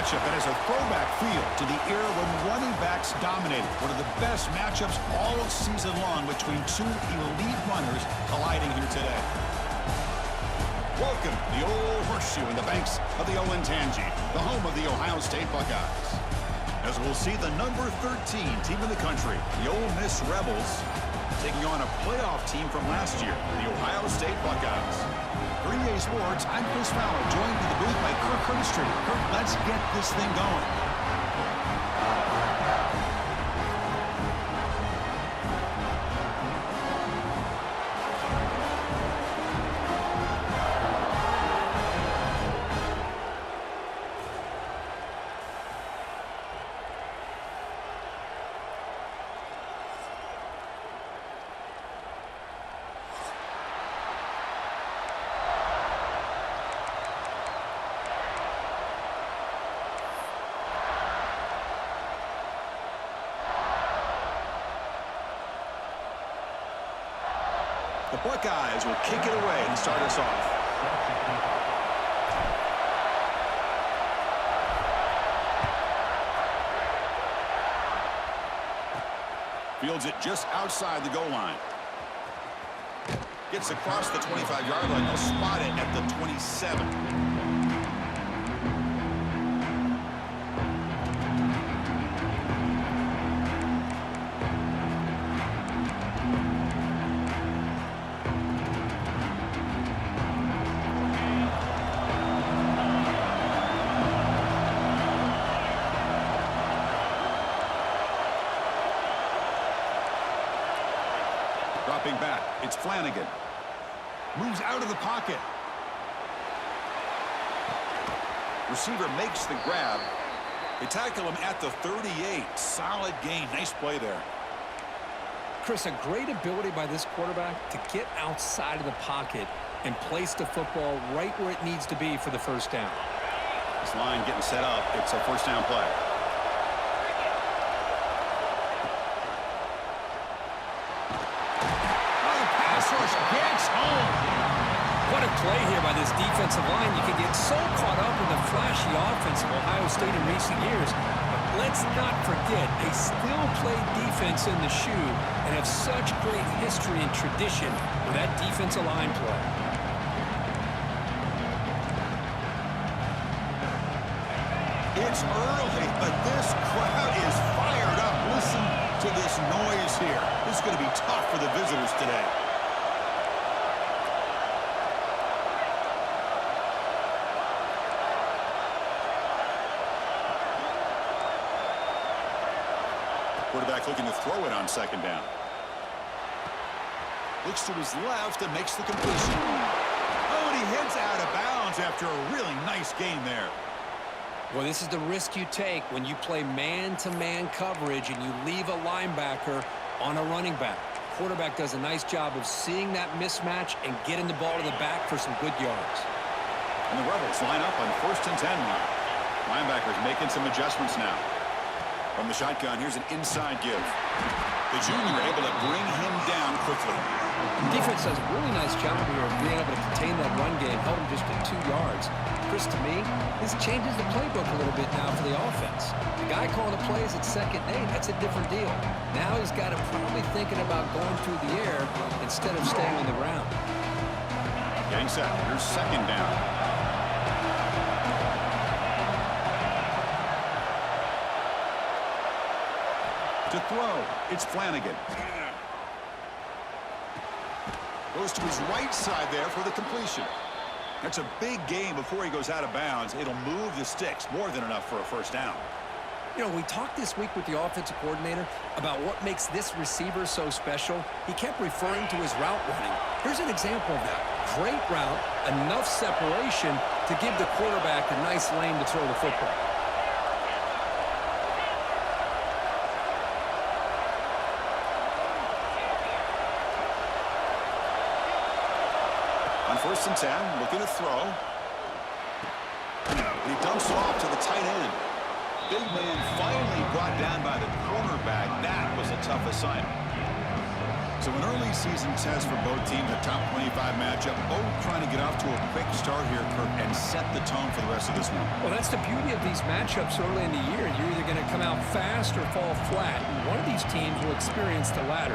matchup that has a throwback feel to the era when running backs dominated. One of the best matchups all season long between two elite runners colliding here today. Welcome to the Old Horseshoe in the banks of the Olentangy, the home of the Ohio State Buckeyes. As we'll see the number 13 team in the country, the Ole Miss Rebels, taking on a playoff team from last year, the Ohio State Buckeyes. For EA Sports, I'm Chris Fowler, joined in the booth by Kirk Herbstreit. Kirk, let's get this thing going. The Buckeyes will kick it away and start us off. Fields it just outside the goal line. Gets across the 25-yard line. They'll spot it at the 27. Dropping back, it's Flanagan. Moves out of the pocket. Receiver makes the grab. They tackle him at the 38. Solid gain. Nice play there. Chris, a great ability by this quarterback to get outside of the pocket and place the football right where it needs to be for the first down. This line getting set up. It's a first down play. Gets home. What a play here by this defensive line. You can get so caught up in the flashy offense of Ohio State in recent years. But let's not forget, they still play defense in the shoe and have such great history and tradition with that defensive line play. It's early, but this crowd is fired up. Listen to this noise here. This is going to be tough for the visitors today. Quarterback looking to throw it on second down. Looks to his left and makes the completion. Oh, and he heads out of bounds after a really nice game there. Well, this is the risk you take when you play man-to-man coverage and you leave a linebacker on a running back. Quarterback does a nice job of seeing that mismatch and getting the ball to the back for some good yards. And the Rebels line up on 1st and 10 now. Linebackers making some adjustments now. From the shotgun, here's an inside give. The junior able to bring him down quickly. Defense does a really nice job here of being able to contain that run game, held him just at 2 yards. Chris, to me, this changes the playbook a little bit now for the offense. The guy calling the plays at 2nd and 8, that's a different deal. Now he's got him probably thinking about going through the air instead of staying on the ground. Getting set. Here's 2nd down. To throw, it's Flanagan. Goes to his right side there for the completion. That's a big gain before he goes out of bounds. It'll move the sticks, more than enough for a first down. You know, we talked this week with the offensive coordinator about what makes this receiver so special. He kept referring to his route running. Here's an example of that. Great route, enough separation to give the quarterback a nice lane to throw the football. On 1st and 10, looking to throw. And he dumps it off to the tight end. Big man finally brought down by the cornerback. That was a tough assignment. So an early season test for both teams, a top 25 matchup, both trying to get off to a quick start here, Kirk, and set the tone for the rest of this one. Well, that's the beauty of these matchups early in the year. You're either going to come out fast or fall flat, and one of these teams will experience the latter.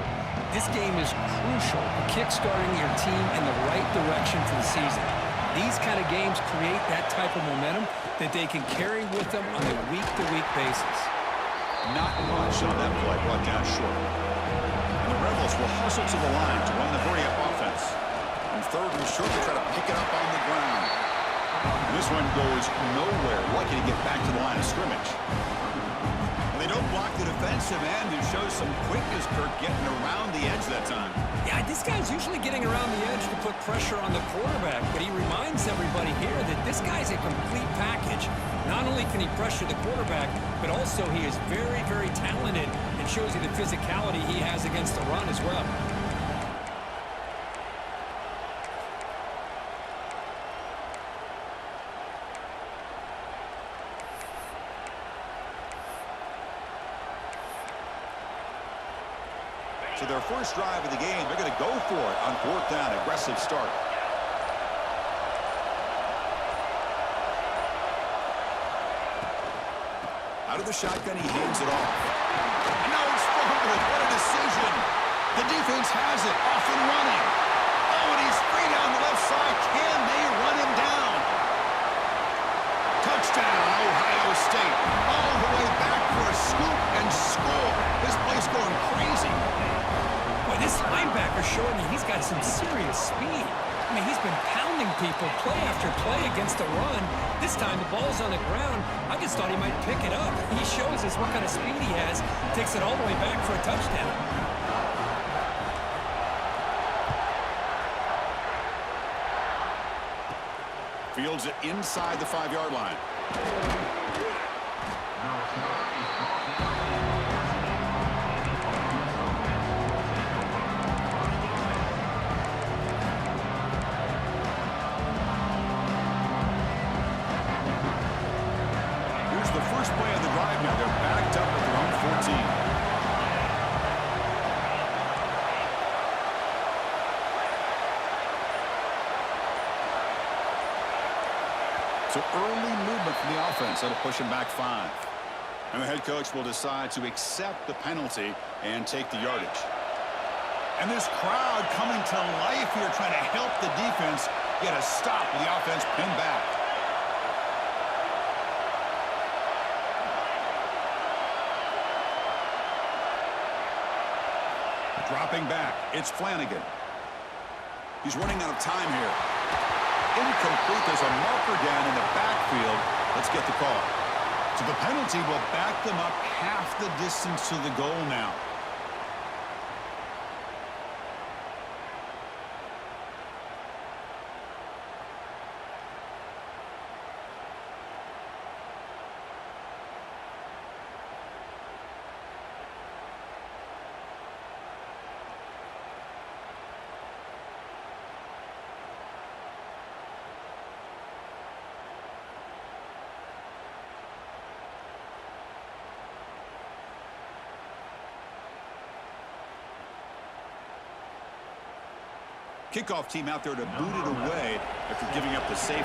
This game is crucial, kickstarting your team in the right direction for the season. These kind of games create that type of momentum that they can carry with them on a week-to-week basis. Not much on that play, brought down short. And the Rebels will hustle to the line to run the hurry-up offense. And third and short to try to pick it up on the ground. And this one goes nowhere. Lucky to get back to the line of scrimmage. And they don't block the defensive end and show some quickness, Kirk, getting around the edge that time. Yeah, this guy's usually getting around the edge to put pressure on the quarterback, but he reminds everybody here that this guy's a complete package. Not only can he pressure the quarterback, but also he is very, very talented and shows you the physicality he has against the run as well. So their first drive of the game, they're going to go for it on fourth down. Aggressive start. Out of the shotgun, he hands it off. And now he's fumbled. What a decision. The defense has it. Off and running. Oh, and he's free down the left side. Can they run him down? Touchdown, Ohio State. All the way back for a scoop and score. This place going crazy. Boy, this linebacker showing me he's got some serious speed. I mean, he's been pounding people play after play against the run. This time the ball's on the ground. I just thought he might pick it up. He shows us what kind of speed he has. Takes it all the way back for a touchdown. Fields it inside the 5-yard line. Here's the first play of the drive now. They're backed up at their own 14. So early movement from the offense. That'll push him back 5. And the head coach will decide to accept the penalty and take the yardage. And this crowd coming to life here, trying to help the defense get a stop with the offense pinned back. Dropping back, it's Flanagan. He's running out of time here. Incomplete. There's a marker down in the backfield. Let's get the call. So the penalty will back them up half the distance to the goal now. Kickoff team out there to boot it away after giving up the safety.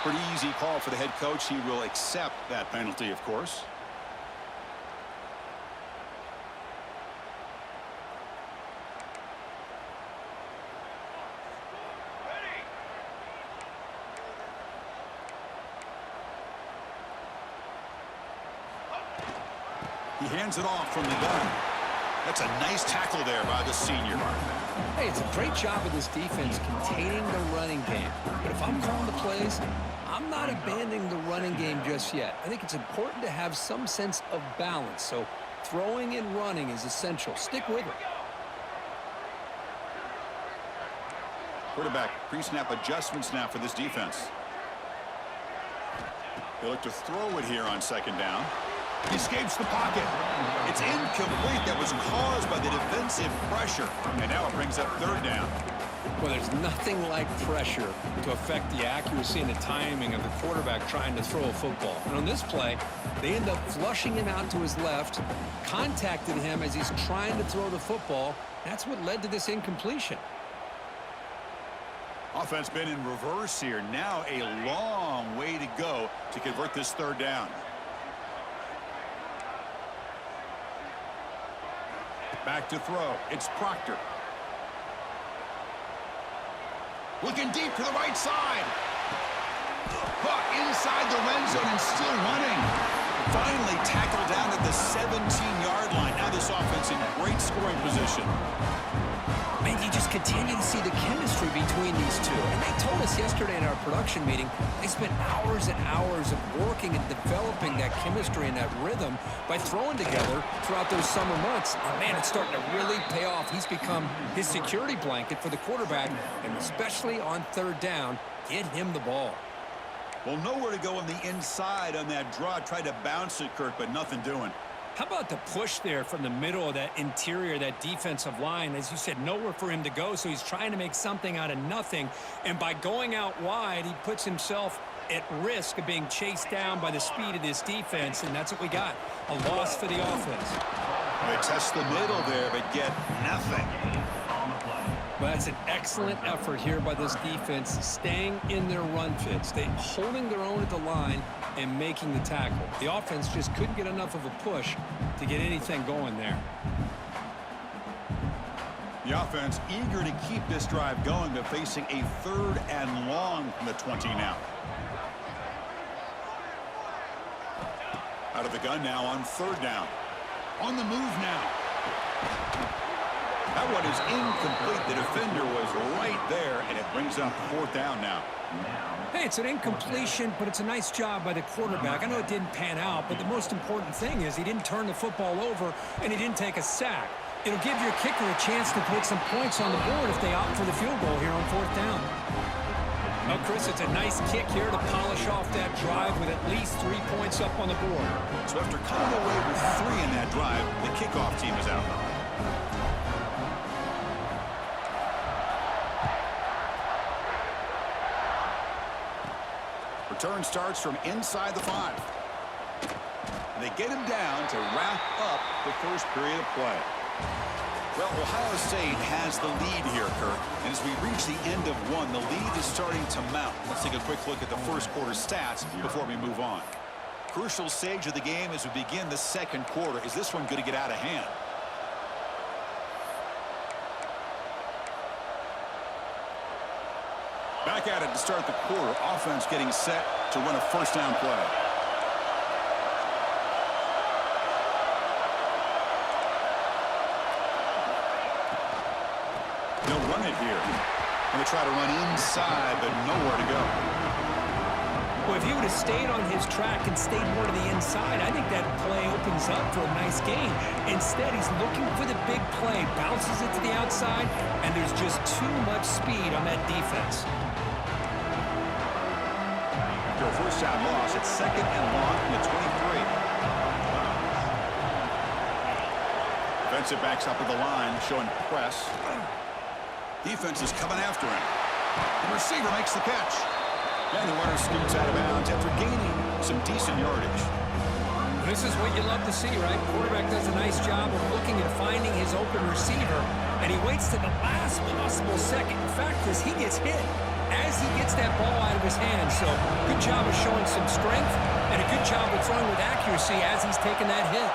Pretty easy call for the head coach. He will accept that penalty, of course. He hands it off from the gun. That's a nice tackle there by the senior. Hey, it's a great job of this defense containing the running game. But if I'm calling the plays, I'm not abandoning the running game just yet. I think it's important to have some sense of balance. So throwing and running is essential. Stick with it. Quarterback pre-snap adjustments now for this defense. They look to throw it here on second down. He escapes the pocket. It's incomplete. That was caused by the defensive pressure. And now it brings up third down. Well, there's nothing like pressure to affect the accuracy and the timing of the quarterback trying to throw a football. And on this play, they end up flushing him out to his left, contacted him as he's trying to throw the football. That's what led to this incompletion. Offense been in reverse here. Now a long way to go to convert this third down. Back to throw. It's Proctor. Looking deep to the right side. Puck inside the red zone and still running. Finally tackled down at the 17-yard line. Now this offense in great scoring position. Man, you just continue to see the chemistry between these two. And they told us yesterday in our production meeting, they spent hours and hours of working and developing that chemistry and that rhythm by throwing together throughout those summer months. And man, it's starting to really pay off. He's become his security blanket for the quarterback, and especially on third down, get him the ball. Well, nowhere to go on the inside on that draw. Tried to bounce it, Kirk, but nothing doing. How about the push there from the middle of that interior, that defensive line? As you said, nowhere for him to go, so he's trying to make something out of nothing. And by going out wide, he puts himself at risk of being chased down by the speed of this defense, and that's what we got, a loss for the offense. They test the middle there, but get nothing. Well, that's an excellent effort here by this defense, staying in their run fits. They holding their own at the line and making the tackle. The offense just couldn't get enough of a push to get anything going there. The offense eager to keep this drive going, but facing a third and long from the 20 now. Out of the gun now on third down. On the move now. That one is incomplete. The defender was right there, and it brings up fourth down now. Hey, it's an incompletion, but it's a nice job by the quarterback. I know it didn't pan out, but the most important thing is he didn't turn the football over, and he didn't take a sack. It'll give your kicker a chance to put some points on the board if they opt for the field goal here on fourth down. Well, Chris, it's a nice kick here to polish off that drive with at least 3 points up on the board. So after coming away with 3 in that drive, the kickoff team is out. Return starts from inside the 5. They get him down to wrap up the first period of play. Well, Ohio State has the lead here, Kirk. And as we reach the end of one, the lead is starting to mount. Let's take a quick look at the first quarter stats before we move on. Crucial stage of the game as we begin the second quarter. Is this one going to get out of hand? Back at it to start the quarter. Offense getting set to run a first down play. They'll run it here. And they try to run inside, but nowhere to go. Well, if he would have stayed on his track and stayed more to the inside, I think that play opens up for a nice gain. Instead, he's looking for the big play, bounces it to the outside, and there's just too much speed on that defense. After a first down loss, it's second and long from the 23. Defensive backs up at the line, showing press. Defense is coming after him. The receiver makes the catch. And the runner scoots out of bounds after gaining some decent yardage. This is what you love to see, right? Quarterback does a nice job of looking and finding his open receiver, and he waits to the last possible second. In fact, as he gets hit, as he gets that ball out of his hands. So good job of showing some strength, and a good job of throwing with accuracy as he's taking that hit.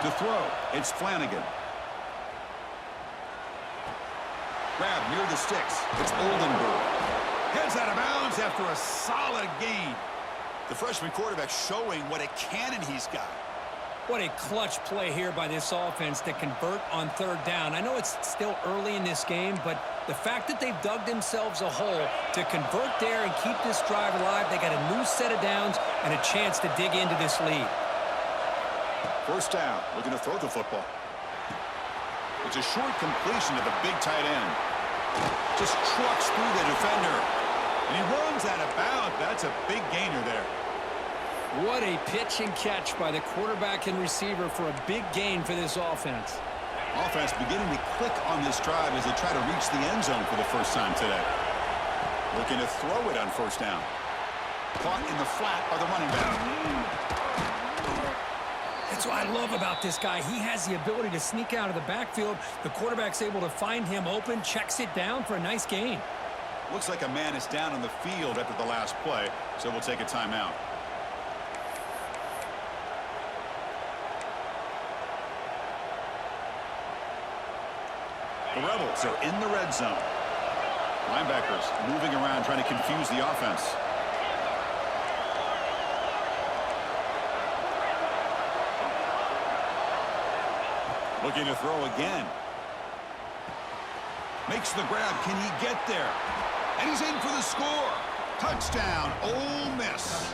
To throw, it's Flanagan. Grab near the sticks. It's Oldenburg. Heads out of bounds after a solid gain. The freshman quarterback showing what a cannon he's got. What a clutch play here by this offense to convert on third down. I know it's still early in this game, but the fact that they've dug themselves a hole to convert there and keep this drive alive, they got a new set of downs and a chance to dig into this lead. First down, looking to throw the football. It's a short completion to the big tight end. Just trucks through the defender. And he runs out of bounds. That's a big gainer there. What a pitch and catch by the quarterback and receiver for a big gain for this offense. Offense beginning to click on this drive as they try to reach the end zone for the first time today. Looking to throw it on first down. Caught in the flat by the running back. That's what I love about this guy. He has the ability to sneak out of the backfield. The quarterback's able to find him open, checks it down for a nice gain. Looks like a man is down on the field after the last play, so we'll take a timeout. The Rebels are in the red zone. Linebackers moving around trying to confuse the offense. Looking to throw again. Makes the grab. Can he get there? And he's in for the score. Touchdown, Ole Miss.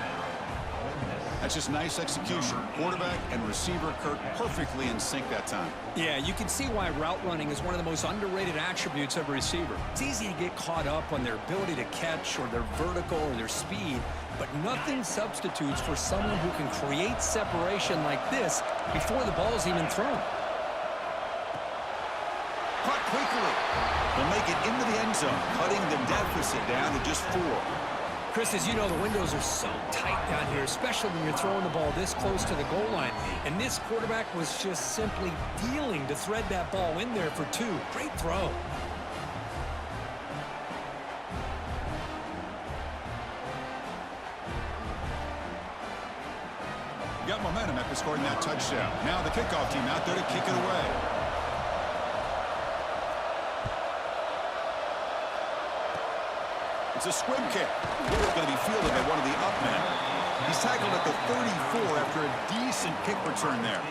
That's just nice execution. Quarterback and receiver Kirk perfectly in sync that time. Yeah, you can see why route running is one of the most underrated attributes of a receiver. It's easy to get caught up on their ability to catch or their vertical or their speed, but nothing substitutes for someone who can create separation like this before the ball is even thrown. Caught quickly. Will make it into the end zone, cutting the deficit down to just 4. Chris, as you know, the windows are so tight down here, especially when you're throwing the ball this close to the goal line. And this quarterback was just simply dealing to thread that ball in there for 2. Great throw. Got momentum after scoring that touchdown. Now the kickoff team out there to kick it away. It's a swim kick. It's going to be fielded by one of the up men. He's tackled at the 34 after a decent kick return there.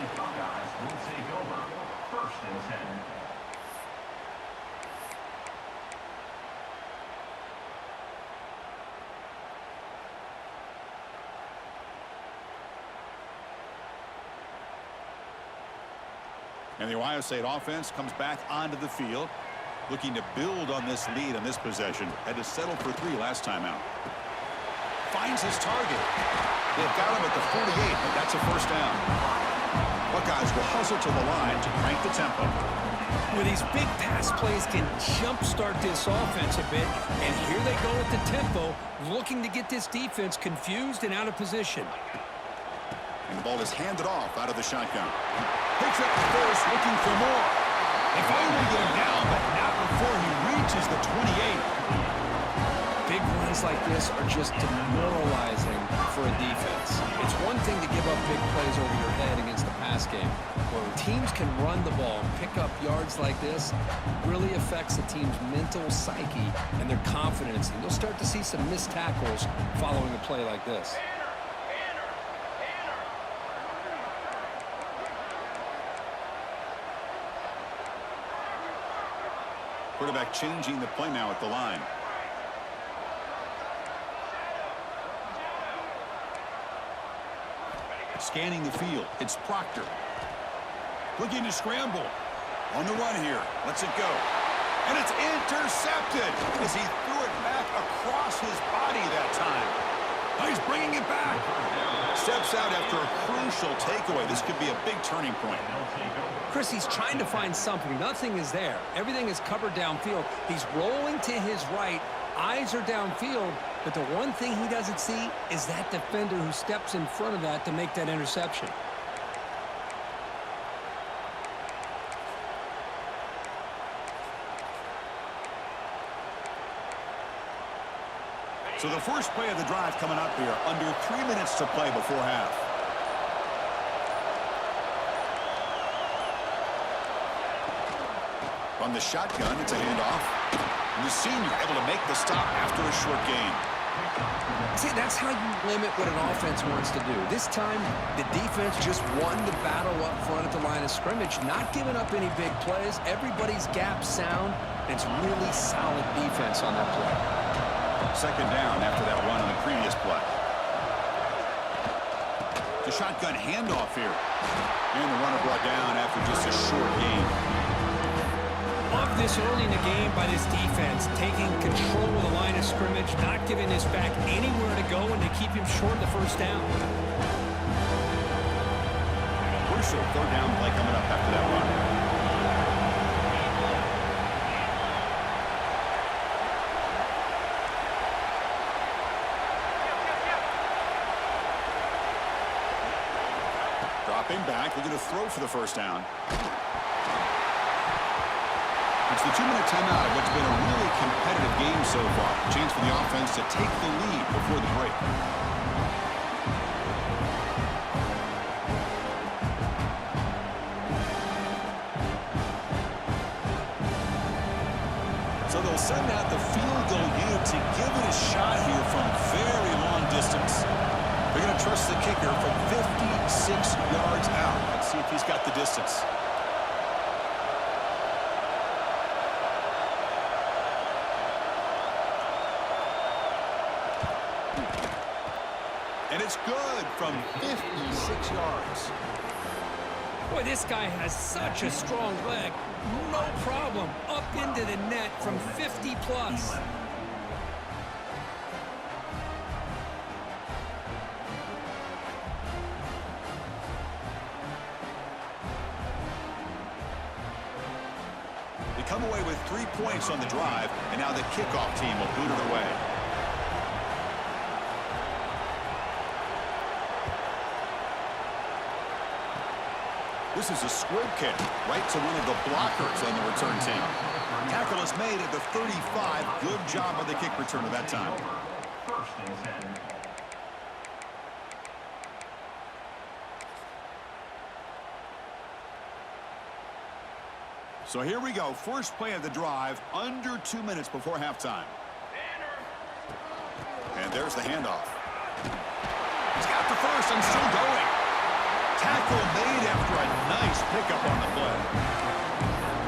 And the Ohio State offense comes back onto the field, looking to build on this lead on this possession. Had to settle for 3 last time out. Finds his target. They've got him at the 48, but that's a first down. Buckeyes will hustle to the line to crank the tempo. Where these big pass plays can jumpstart this offense a bit, and here they go at the tempo, looking to get this defense confused and out of position. And the ball is handed off out of the shotgun. Picks up the first, looking for more. They finally get him down, but not before he reaches the 28. Big runs like this are just demoralizing for a defense. It's one thing to give up big plays over your head against the pass game. When teams can run the ball and pick up yards like this, it really affects the team's mental psyche and their confidence. And you'll start to see some missed tackles following a play like this. Quarterback changing the play now at the line. Scanning the field. It's Proctor. Looking to scramble. On the run here. Lets it go. And it's intercepted as he threw it back across his body that time. Oh, he's bringing it back. Steps out after a crucial takeaway. This could be a big turning point. Chris, he's trying to find something. Nothing is there. Everything is covered downfield. He's rolling to his right. Eyes are downfield. But the one thing he doesn't see is that defender who steps in front of that to make that interception. So the first play of the drive coming up here. Under 3 minutes to play before half. On the shotgun, it's a handoff. And the senior able to make the stop after a short gain. See, that's how you limit what an offense wants to do. This time, the defense just won the battle up front at the line of scrimmage, not giving up any big plays. Everybody's gap sound, and it's really solid defense on that play. Second down after that run on the previous play. The shotgun handoff here. And the runner brought down after just a short gain. Love this early in the game by this defense, taking control of the line of scrimmage. advantage, not giving this back anywhere to go, and they keep him short of the first down. Crucial third down play coming up after that run. Dropping back, looking to throw for the first down. It's the 2-minute timeout of what's been a really competitive game so far. Chance for the offense to take the lead before the break. So they'll send out the field goal unit to give it a shot here from very long distance. They're going to trust the kicker from 56 yards out. Let's see if he's got the distance. And it's good from 56 yards. Boy, this guy has such a strong leg. No problem. Up into the net from 50 plus. They come away with 3 points on the drive, and now the kickoff team will boot it away. This is a squib kick right to one of the blockers on the return team. Tackle is made at the 35. Good job on the kick return at that time. So here we go. First play of the drive, under 2 minutes before halftime. And there's the handoff. He's got the first and still going. Tackle made after a nice pickup on the play.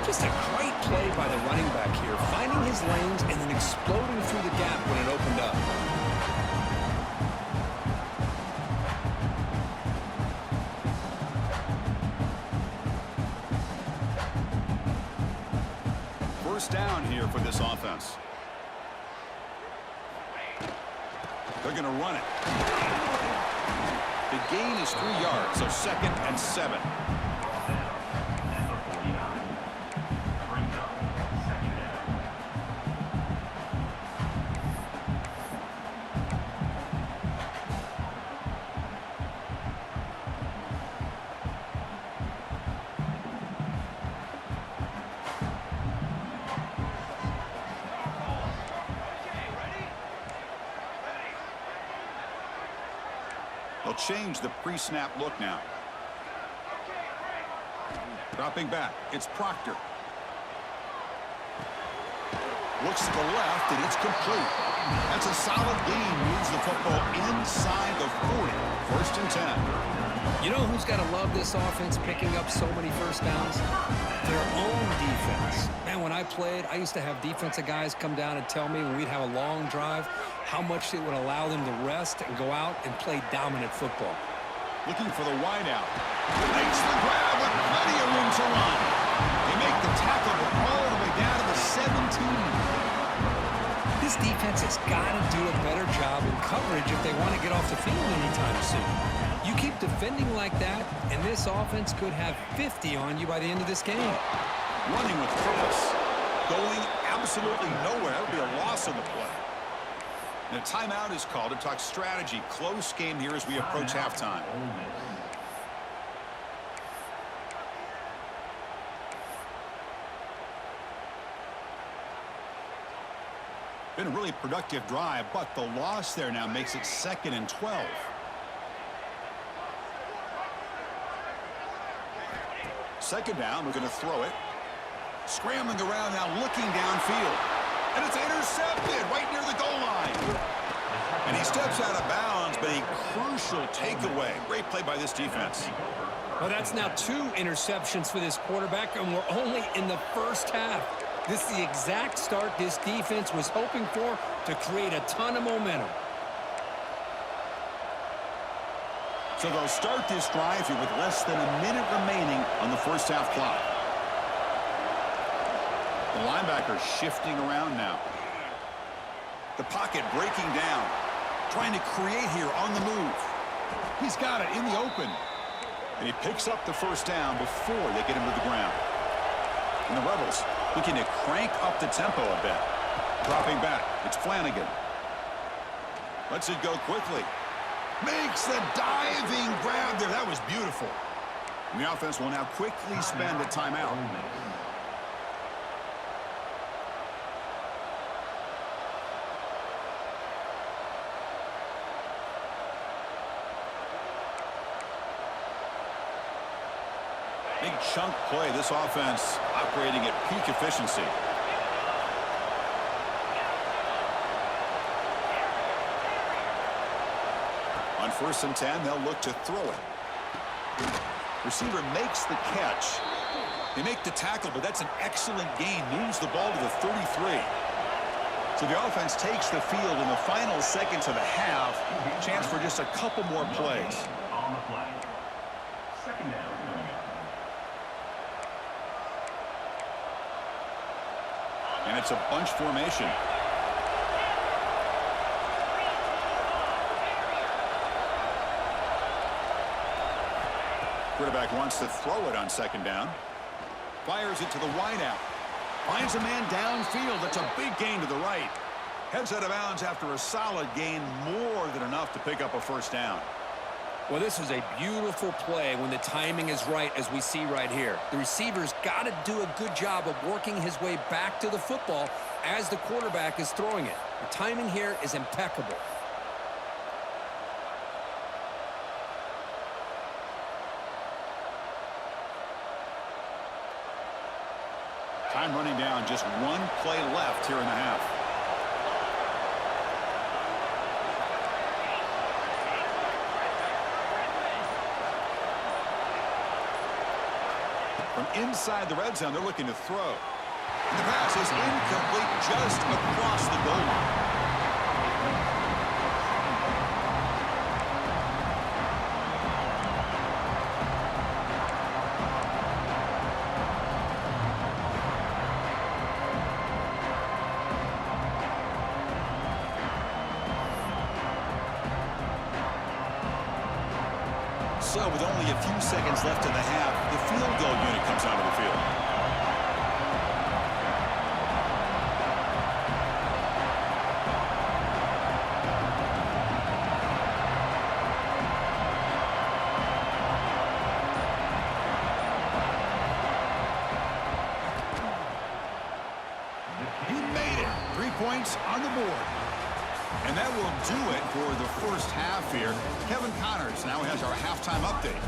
Just a great play by the running back here, finding his lanes and then exploding through the gap when it opened up. First down here for this offense. They're going to run it. The gain is 3 yards, so 2nd and 7. They'll change the pre-snap look now. Dropping back, it's Proctor. Looks to the left, and it's complete. That's a solid gain. Moves the football inside the 40. 1st and 10. You know who's got to love this offense picking up so many first downs? Their own defense. Man, when I played, I used to have defensive guys come down and tell me when we'd have a long drive how much it would allow them to rest and go out and play dominant football. Looking for the wideout. Makes the grab with plenty of room to run. They make the tackle, but all the way down to the 17. This defense has got to do a better job in coverage if they want to get off the field anytime soon. You keep defending like that, and this offense could have 50 on you by the end of this game. Running with purpose. Going absolutely nowhere. That would be a loss on the play. And a timeout is called to talk strategy. Close game here as we approach halftime. Been a really productive drive, but the loss there now makes it 2nd and 12. Second down, we're going to throw it. Scrambling around now, looking downfield. And it's intercepted right near the goal line. And he steps out of bounds, but a crucial takeaway. Great play by this defense. Well, that's now 2 interceptions for this quarterback, and we're only in the first half. This is the exact start this defense was hoping for to create a ton of momentum. So they'll start this drive here with less than a minute remaining on the first half clock. The linebacker shifting around now. The pocket breaking down. Trying to create here on the move. He's got it in the open. And he picks up the first down before they get him to the ground. And the Rebels looking to crank up the tempo a bit. Dropping back. It's Flanagan. Lets it go quickly. Makes the diving grab there. That was beautiful. And the offense will now quickly spend a timeout. Big chunk play. This offense operating at peak efficiency. On 1st and 10, they'll look to throw it. Receiver makes the catch. They make the tackle, but that's an excellent gain. Moves the ball to the 33. So the offense takes the field in the final seconds of the half. Chance for just a couple more plays. On the play. Second down. And it's a bunch formation. Quarterback wants to throw it on 2nd down. Fires it to the wideout. Finds a man downfield. That's a big gain to the right. Heads out of bounds after a solid gain, more than enough to pick up a 1st down. Well, this is a beautiful play when the timing is right, as we see right here. The receiver's got to do a good job of working his way back to the football as the quarterback is throwing it. The timing here is impeccable. Time running down, just one play left here in the half. From inside the red zone, they're looking to throw. And the pass is incomplete just across the goal line. So with only a few seconds left in the half, the field goal unit comes out of the field. He made it. 3 points on the board. And that will do it for the first half here. Kevin Connors now has our halftime update.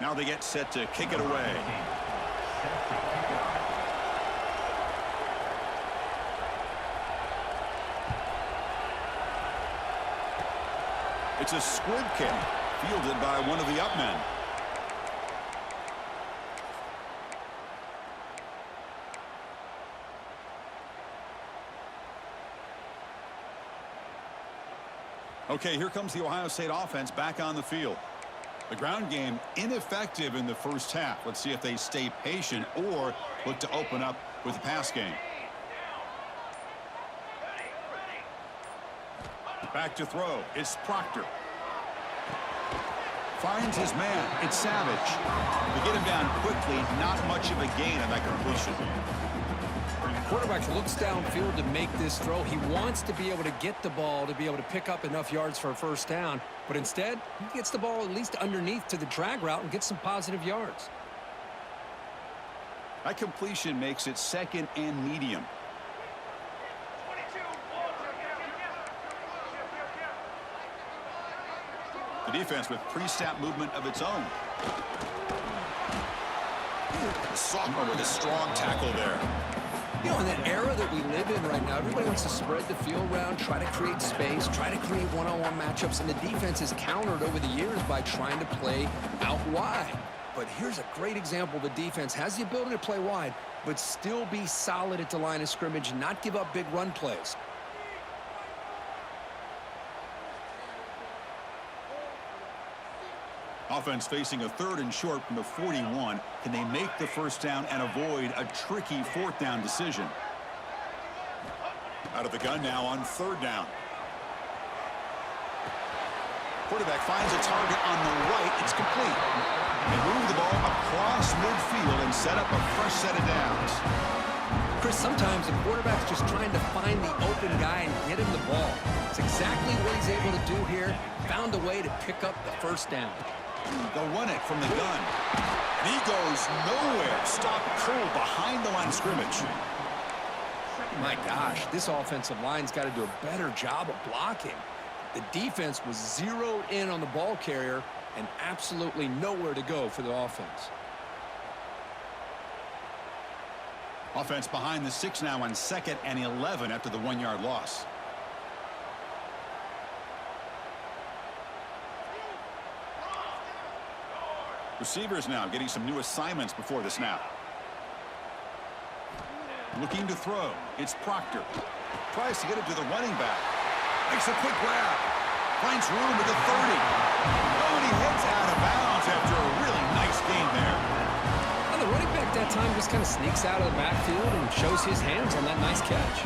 Now they get set to kick it away. It's a squib kick, fielded by one of the up men. Okay, here comes the Ohio State offense back on the field. The ground game ineffective in the first half. Let's see if they stay patient or look to open up with the pass game. Back to throw. It's Proctor. Finds his man. It's Savage. They get him down quickly. Not much of a gain on that completion. The quarterback looks downfield to make this throw. He wants to be able to get the ball to be able to pick up enough yards for a 1st down. But instead, he gets the ball at least underneath to the drag route and gets some positive yards. That completion makes it 2nd and medium. The defense with pre-snap movement of its own. The sophomore with a strong tackle there. You know, in that era that we live in right now, everybody wants to spread the field around, try to create space, try to create one-on-one matchups, and the defense has countered over the years by trying to play out wide. But here's a great example. The defense has the ability to play wide, but still be solid at the line of scrimmage and not give up big run plays. Offense facing a 3rd and short from the 41. Can they make the first down and avoid a tricky 4th down decision? Out of the gun now on 3rd down. Quarterback finds a target on the right. It's complete. They move the ball across midfield and set up a fresh set of downs. Chris, sometimes the quarterback's just trying to find the open guy and get him the ball. It's exactly what he's able to do here. Found a way to pick up the first down. They'll run it from the gun. And he goes nowhere. Stopped cold behind the line of scrimmage. My gosh, this offensive line's got to do a better job of blocking. The defense was zeroed in on the ball carrier and absolutely nowhere to go for the offense. Offense behind the 6 now on 2nd and 11 after the 1-yard loss. Receivers now getting some new assignments before the snap. Looking to throw. It's Proctor. Tries to get it to the running back. Makes a quick grab. Finds room at the 30. Oh, and he heads out of bounds after a really nice gain there. And the running back that time just kind of sneaks out of the backfield and shows his hands on that nice catch.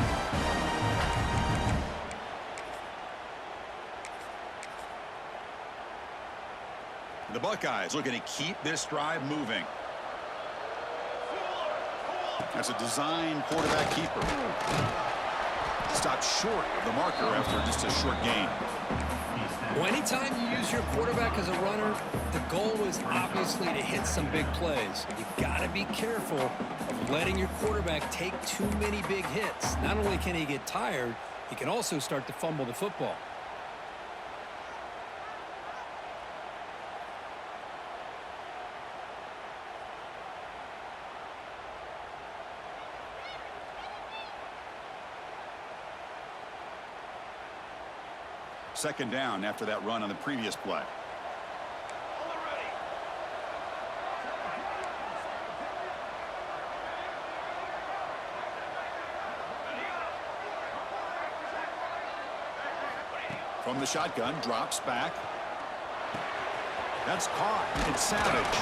The Buckeyes looking to keep this drive moving. That's a design quarterback keeper. Stopped short of the marker after just a short gain. Well, anytime you use your quarterback as a runner, the goal is obviously to hit some big plays. You got to be careful of letting your quarterback take too many big hits. Not only can he get tired, he can also start to fumble the football. Second down after that run on the previous play. From the shotgun, drops back. That's caught. It's Savage.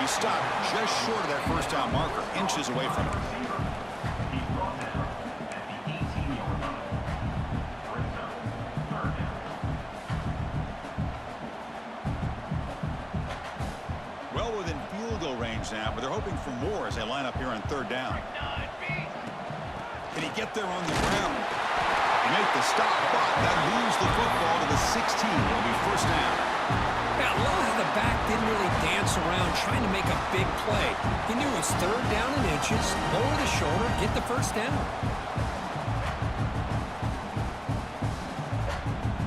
He stopped just short of that first down marker, inches away from it. Well within field goal range now, but they're hoping for more as they line up here on 3rd down. Can he get there on the ground? Make the stop, but that moves the football to the 16. It'll be first down. Yeah, I love how the back didn't really dance around trying to make a big play. He knew it was 3rd down and inches, lower the shoulder, get the first down.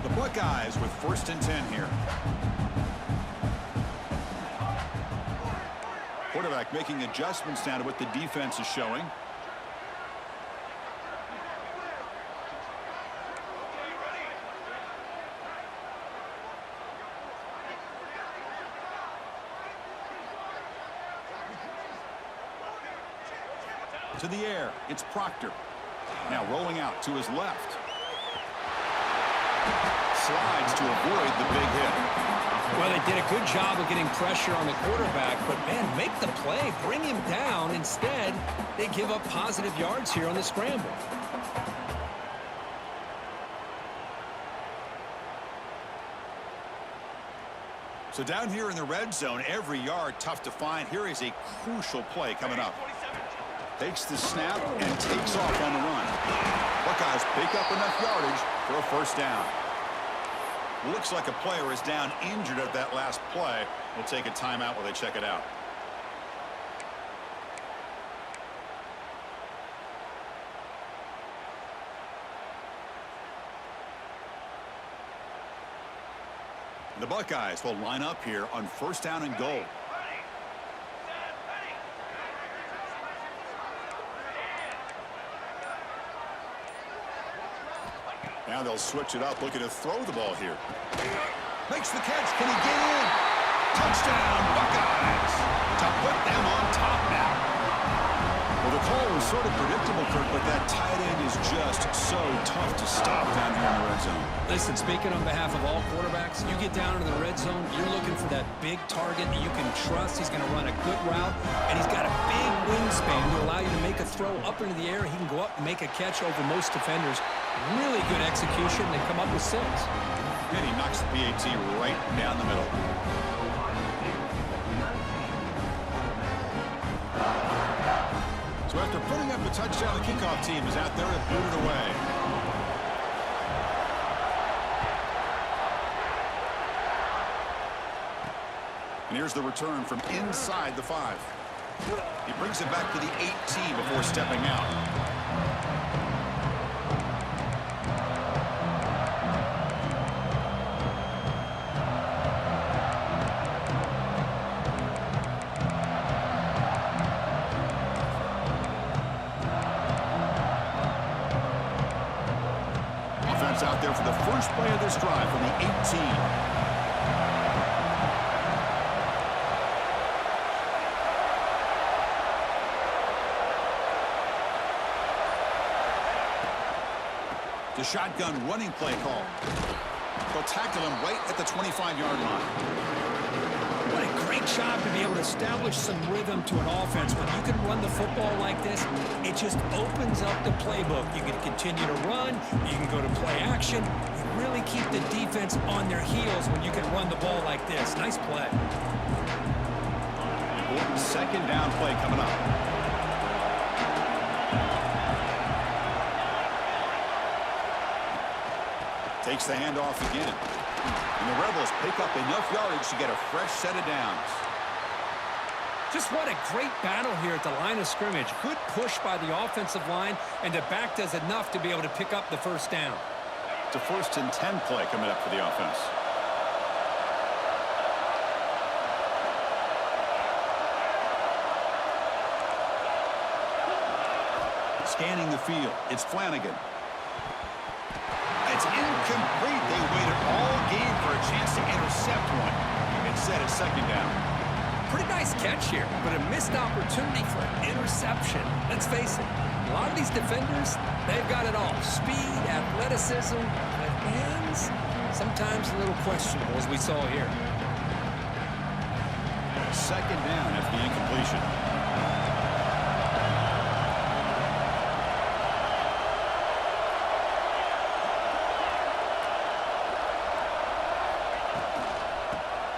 The Buckeyes with 1st and 10 here. Quarterback making adjustments now to what the defense is showing. To the air, it's Proctor. Now rolling out to his left. Slides to avoid the big hit. Well, they did a good job of getting pressure on the quarterback, but, man, make the play, bring him down. Instead, they give up positive yards here on the scramble. So down here in the red zone, every yard tough to find. Here is a crucial play coming up. Takes the snap and takes off on the run. Buckeyes pick up enough yardage for a first down. Looks like a player is down injured at that last play. We'll take a timeout while they check it out. The Buckeyes will line up here on 1st down and goal. Now they'll switch it up, looking to throw the ball here. Makes the catch. Can he get in? Touchdown, Buckeyes. To put them on top now. Well, the call was sort of predictable, Kirk, but that tight end is just so tough to stop down here in the red zone. Listen, speaking on behalf of all quarterbacks, you get down into the red zone, you're looking for that big target that you can trust. He's going to run a good route, and he's got a big wingspan to allow you to make a throw up into the air. He can go up and make a catch over most defenders. Really good execution. They come up with 6. And he knocks the PAT right down the middle. So after putting up a touchdown, the kickoff team is out there to boot it away. And here's the return from inside the 5. He brings it back to the 18 before stepping out. Offense out there for the first play of this drive from the 18. The shotgun running play call. They'll tackle him right at the 25-yard line. What a great job to be able to establish some rhythm to an offense. When you can run the football like this, it just opens up the playbook. You can continue to run. You can go to play action. You really keep the defense on their heels when you can run the ball like this. Nice play. Important second down play coming up. Takes the handoff again. And the Rebels pick up enough yardage to get a fresh set of downs. Just what a great battle here at the line of scrimmage. Good push by the offensive line, and the back does enough to be able to pick up the first down. It's a 1st and 10 play coming up for the offense. Scanning the field, it's Flanagan. It's incomplete. They waited all game for a chance to intercept one. Instead, it's second down. Pretty nice catch here, but a missed opportunity for an interception. Let's face it, a lot of these defenders, they've got it all. Speed, athleticism, but hands, sometimes a little questionable, as we saw here. Second down after the incompletion.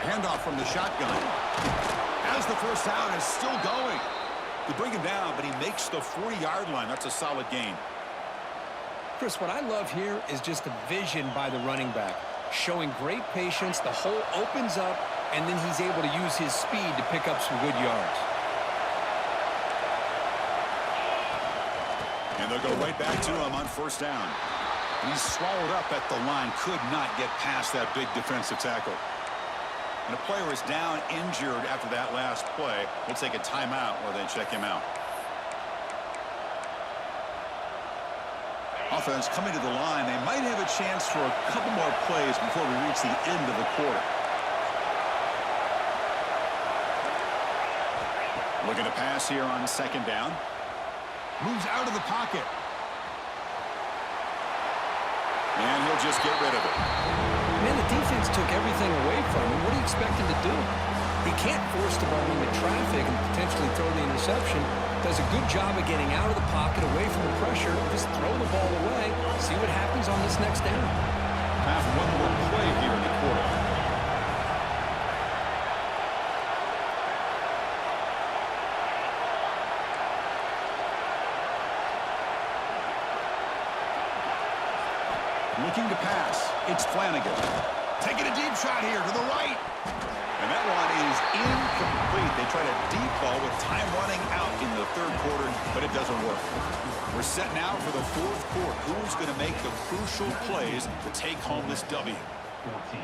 Handoff from the shotgun. As the first down is still going. They bring him down, but he makes the 40-yard line. That's a solid gain. Chris, what I love here is just the vision by the running back. Showing great patience, the hole opens up, and then he's able to use his speed to pick up some good yards. And they'll go right back to him on first down. He's swallowed up at the line. Could not get past that big defensive tackle. And a player is down injured after that last play. We'll take a timeout or then check him out. Offense coming to the line. They might have a chance for a couple more plays before we reach the end of the quarter. Looking to pass here on second down. Moves out of the pocket. And he'll just get rid of it. Man, the defense took everything away from him. What do you expect him to do? He can't force the ball into traffic and potentially throw the interception. Does a good job of getting out of the pocket, away from the pressure. Just throw the ball away. See what happens on this next down. Have one more play here in the quarter. Looking to pass. It's Flanagan. Taking a deep shot here to the right. And that one is incomplete. They tried a deep ball with time running out in the third quarter, but it doesn't work. We're set now for the fourth quarter. Who's going to make the crucial plays to take home this W? 14.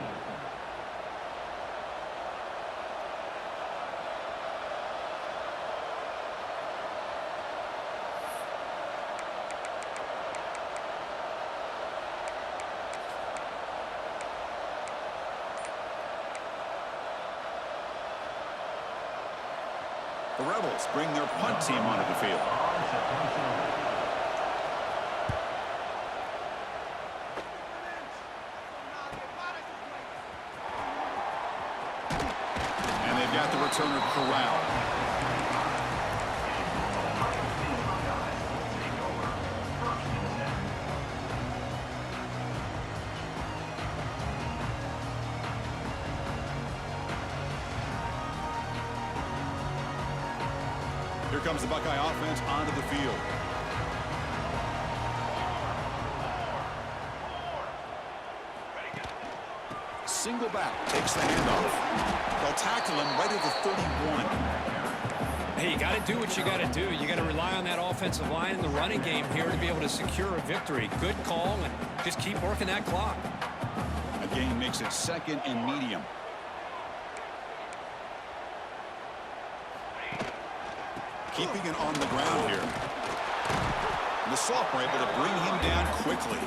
The Rebels bring their punt team onto the field. got the returner corralled. Here comes the Buckeye offense onto the field. Single back takes the handoff. They'll tackle him right at the 31. Hey, you got to do what you got to do. You got to rely on that offensive line in the running game here to be able to secure a victory. Good call, and just keep working that clock. A gain makes it second and medium. Keeping it on the ground here. And the Sophomore able to bring him down quickly.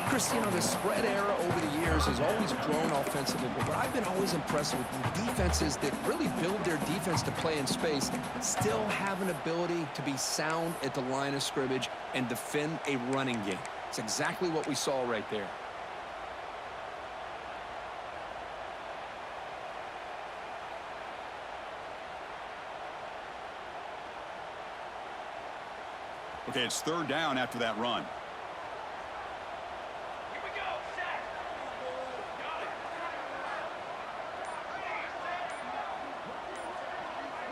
Chris, you know, the spread era over the years has always grown offensively, but what I've been always impressed with the defenses that really build their defense to play in space still have an ability to be sound at the line of scrimmage and defend a running game. It's exactly what we saw right there. Okay, it's third down after that run.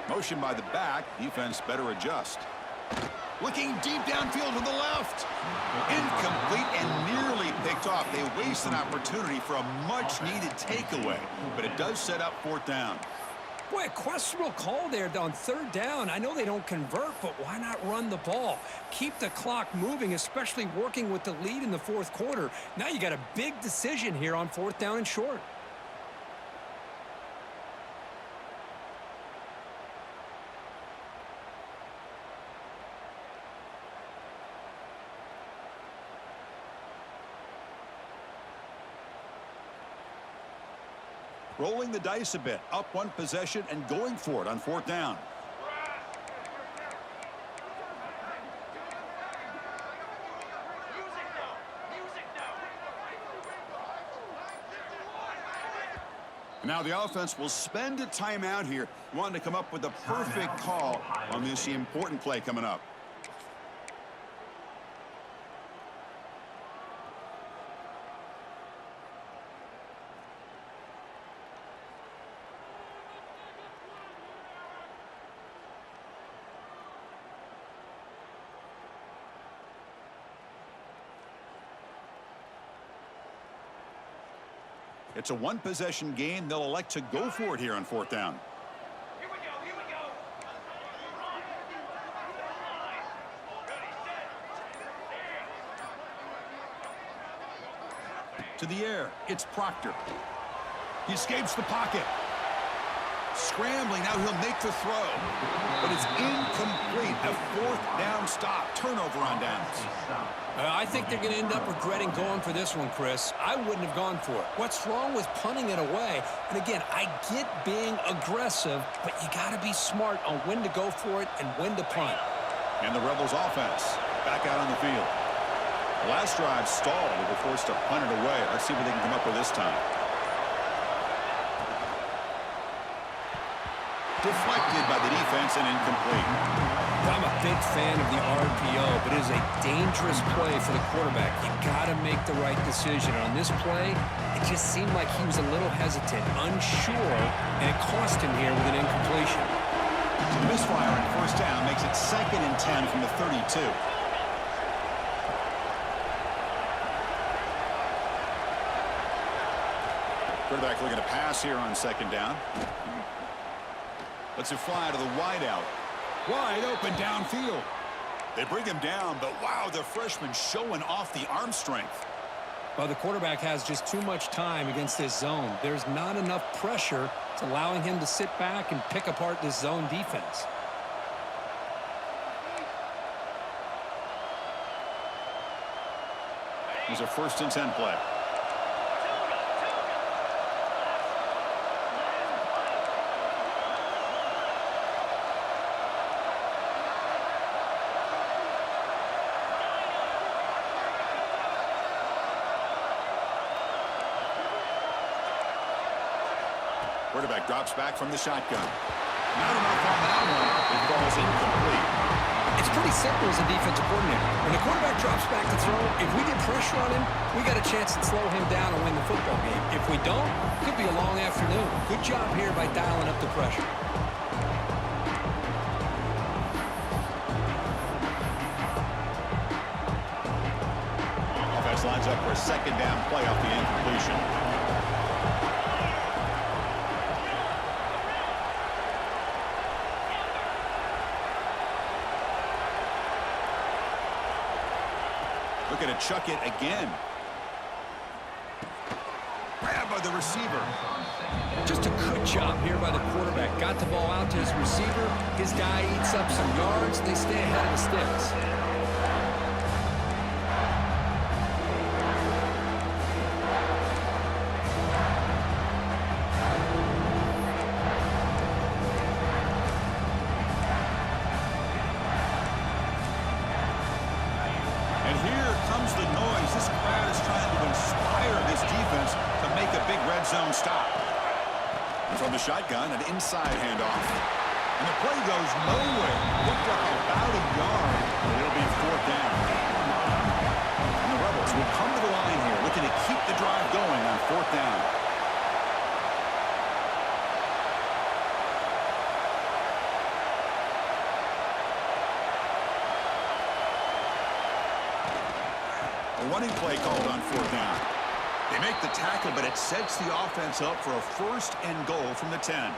Motion by the back. Defense better adjust. Looking deep downfield to the left. Incomplete and nearly picked off. They waste an opportunity for a much-needed takeaway, but it does set up fourth down. Boy, a questionable call there on third down. I know they don't convert, but why not run the ball? Keep the clock moving, especially working with the lead in the fourth quarter. Now you got a big decision here on fourth down and short. Rolling the dice a bit, up one possession and going for it on fourth down. Now the offense will spend a timeout here, wanting to come up with the perfect call on this important play coming up. It's a one-possession game. They'll elect to go for it here on fourth down. Here we go. To the air, it's Proctor. He escapes the pocket. Scrambling, now he'll make the throw. But it's incomplete. A fourth down stop. Turnover on downs. I think they're going to end up regretting going for this one, Chris. I wouldn't have gone for it. What's wrong with punting it away? And again, I get being aggressive, but you got to be smart on when to go for it and when to punt. And the Rebels offense back out on the field. Last drive stalled. They were forced to punt it away. Let's see what they can come up with this time. Deflected by the defense and incomplete. I'm a big fan of the RPO, but it is a dangerous play for the quarterback. You got to make the right decision. On this play, it just seemed like he was a little hesitant, unsure, and it cost him here with an incompletion. So the misfire on first down makes it 2nd and 10 from the 32. Quarterback looking to pass here on 2nd down. Lets it fly to the wideout. Wide open downfield. They bring him down, but wow, the freshman showing off the arm strength. Well, the quarterback has just too much time against this zone. There's not enough pressure. It's allowing him to sit back and pick apart this zone defense. Here's a 1st and 10 play. Quarterback drops back from the shotgun. Not enough on that one. It falls incomplete. It's pretty simple as a defensive coordinator. When the quarterback drops back to throw, if we get pressure on him, we got a chance to slow him down and win the football game. If we don't, it could be a long afternoon. Good job here by dialing up the pressure. Offense lines up for a second down play off the incompletion. Looking to chuck it again. Grabbed by the receiver. Just a good job here by the quarterback. Got the ball out to his receiver. His guy eats up some yards. They stay ahead of the sticks. And here comes the noise. This crowd is trying to inspire this defense to make a big red zone stop. And from the shotgun, an inside handoff. And the play goes nowhere. Picked up about a yard, and it'll be fourth down. And the Rebels will come to the line here, looking to keep the drive going on fourth down. A running play called on fourth down. They make the tackle, but it sets the offense up for a first and goal from the 10.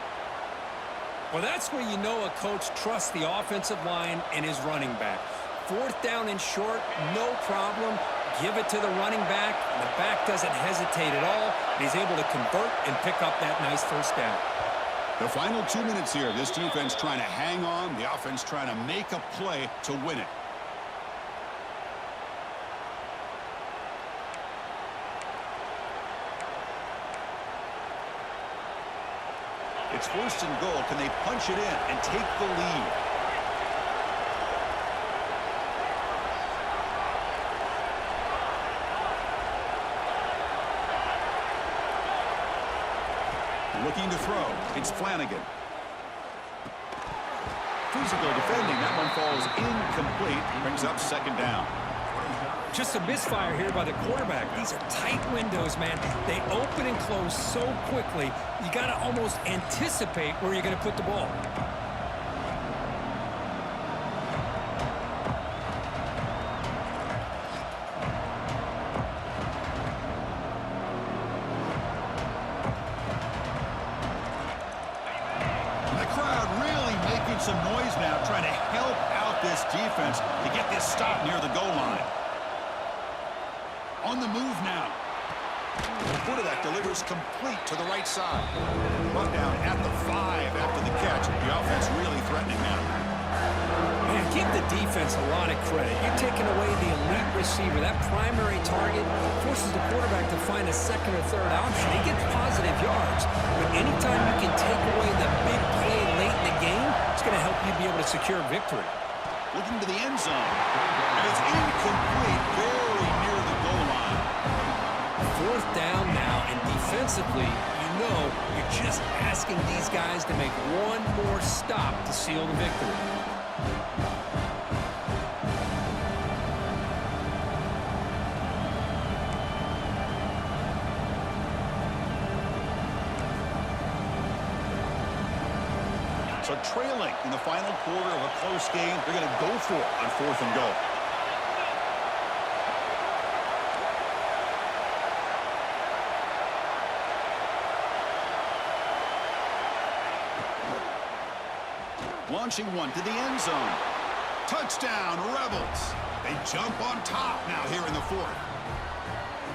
Well, that's where you know a coach trusts the offensive line and his running back. Fourth down and short, no problem. Give it to the running back, and the back doesn't hesitate at all. He's able to convert and pick up that nice first down. The final 2 minutes here, this defense trying to hang on, the offense trying to make a play to win it. It's first and goal. Can they punch it in and take the lead? Looking to throw. It's Flanagan. Physical defending. That one falls incomplete. Brings up second down. Just a misfire here by the quarterback. These are tight windows, man. They open and close so quickly, you got to almost anticipate where you're going to put the ball. The crowd really making some noise now, trying to help out this defense to get this stop near the goal line. On the move now. The quarterback delivers complete to the right side. Brought down at the 5 after the catch. The offense really threatening now. Man, give the defense a lot of credit. You're taking away the elite receiver. That primary target forces the quarterback to find a second or third option. He gets positive yards. But anytime you can take away the big play late in the game, it's going to help you be able to secure victory. Looking to the end zone. And it's incomplete. Very near the goal line. Fourth down now, and defensively, you know you're just asking these guys to make one more stop to seal the victory. So trailing in the final quarter of a close game, they're going to go for it on fourth and goal. Launching one to the end zone. Touchdown, Rebels. They jump on top now here in the fourth.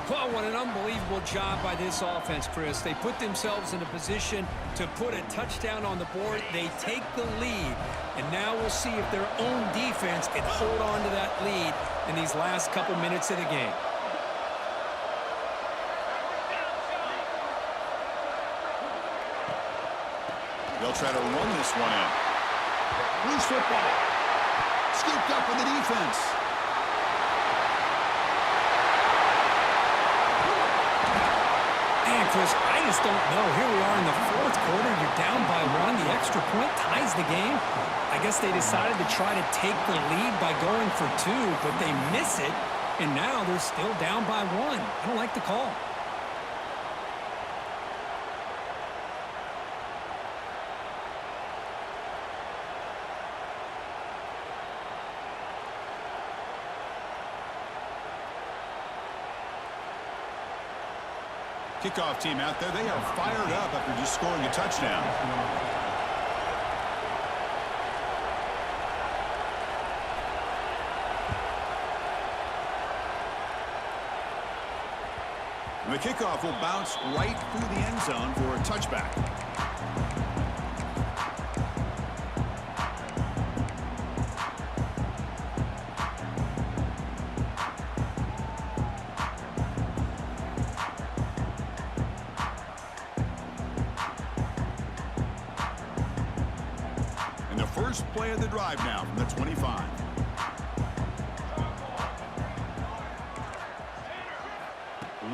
Well, what an unbelievable job by this offense, Chris. They put themselves in a position to put a touchdown on the board. They take the lead, and now we'll see if their own defense can hold on to that lead in these last couple minutes of the game. They'll try to run this one in. Loose football. Scooped up in the defense. Man, Chris, I just don't know. Here we are in the fourth quarter. You're down by one. The extra point ties the game. I guess they decided to try to take the lead by going for two, but they miss it, and now they're still down by one. I don't like the call. Kickoff team out there, they are fired up after just scoring a touchdown. And the kickoff will bounce right through the end zone for a touchback. First play of the drive now from the 25.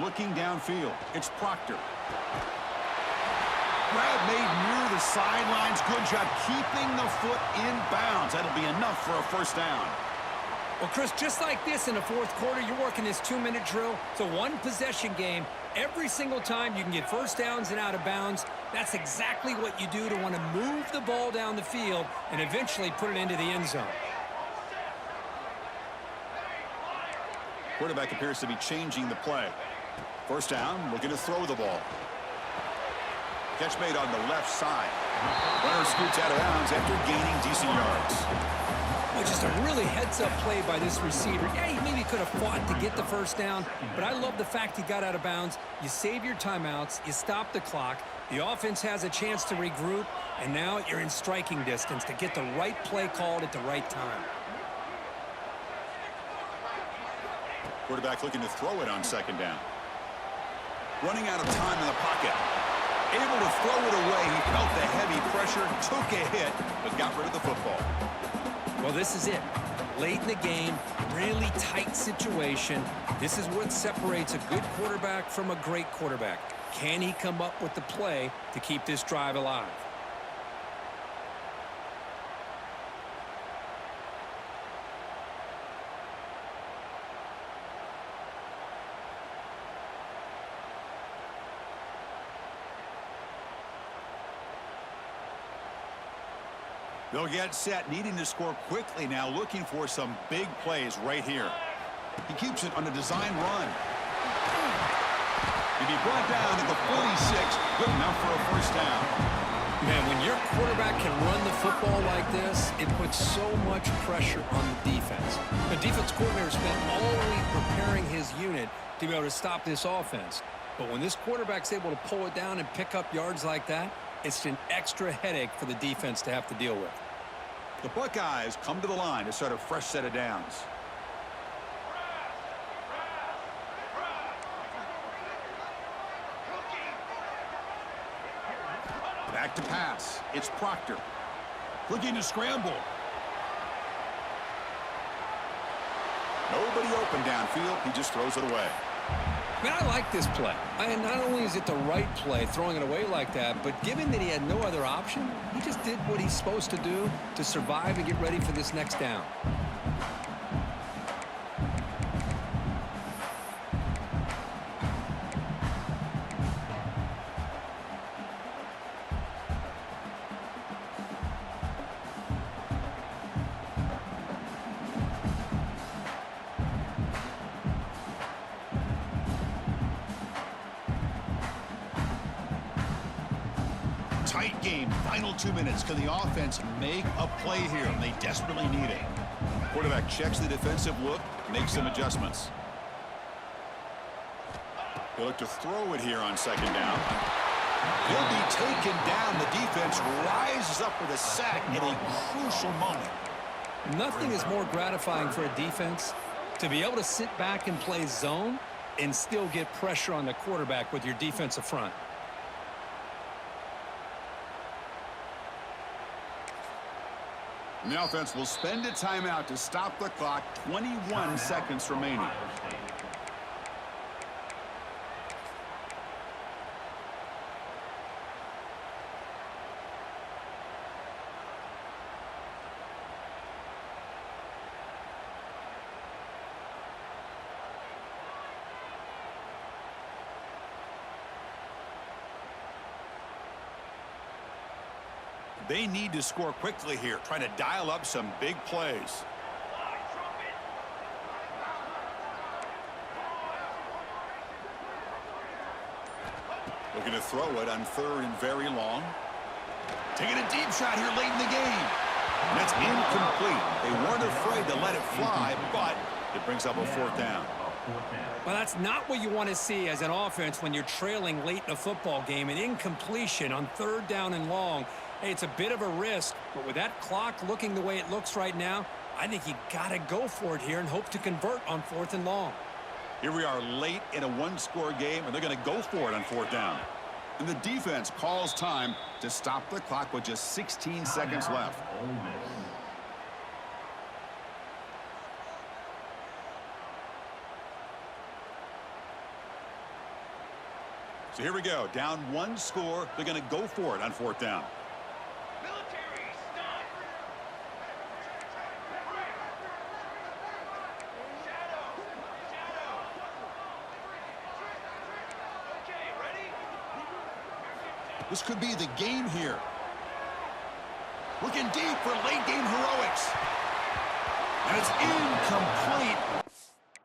Looking downfield, it's Proctor. Grab made near the sidelines. Good job keeping the foot in bounds. That'll be enough for a first down. Well, Chris, just like this in the fourth quarter, you're working this 2-minute drill. It's a one-possession game. Every single time you can get first downs and out of bounds. That's exactly what you do to want to move the ball down the field and eventually put it into the end zone. Quarterback appears to be changing the play. First down, looking to throw the ball. Catch made on the left side. Runner scoots out of bounds after gaining decent yards. Well, just a really heads-up play by this receiver. Yeah, he maybe could have fought to get the first down, but I love the fact he got out of bounds. You save your timeouts, you stop the clock, the offense has a chance to regroup, and now you're in striking distance to get the right play called at the right time. Quarterback looking to throw it on second down. Running out of time in the pocket. Able to throw it away. He felt the heavy pressure, took a hit, but got rid of the football. Well, this is it. Late in the game, really tight situation. This is what separates a good quarterback from a great quarterback. Can he come up with the play to keep this drive alive? They'll get set, needing to score quickly now, looking for some big plays right here. He keeps it on a design run. And he brought down at the 46, good enough for a first down. Man, when your quarterback can run the football like this, it puts so much pressure on the defense. The defense coordinator spent all week preparing his unit to be able to stop this offense. But when this quarterback's able to pull it down and pick up yards like that, it's an extra headache for the defense to have to deal with. The Buckeyes come to the line to start a fresh set of downs. Back to pass. It's Proctor. Looking to scramble. Nobody open downfield. He just throws it away. Man, I like this play. And not only is it the right play, throwing it away like that, but given that he had no other option, he just did what he's supposed to do to survive and get ready for this next down. Tight game, final 2 minutes. Can the offense make a play here? And they desperately need it. Quarterback checks the defensive look, makes some adjustments. He'll look to throw it here on second down. He'll be taken down. The defense rises up with a sack in a crucial moment. Nothing is more gratifying for a defense to be able to sit back and play zone and still get pressure on the quarterback with your defensive front. And the offense will spend a timeout to stop the clock. 21 seconds remaining. They need to score quickly here, trying to dial up some big plays. Looking to throw it on 3rd and very long. Taking a deep shot here late in the game. And it's incomplete. They weren't afraid to let it fly, but it brings up a 4th down. Well, that's not what you want to see as an offense when you're trailing late in a football game. An incompletion on 3rd down and long. Hey, it's a bit of a risk, but with that clock looking the way it looks right now, I think you got to go for it here and hope to convert on 4th and long. Here we are late in a 1-score game, and they're going to go for it on 4th down. And the defense calls time to stop the clock with just 16 seconds left. Ole Miss. So here we go. Down 1 score. They're going to go for it on 4th down. Military, stop! Shadow! Shadow! Okay, ready? This could be the game here. Looking deep for late game heroics. And it's incomplete.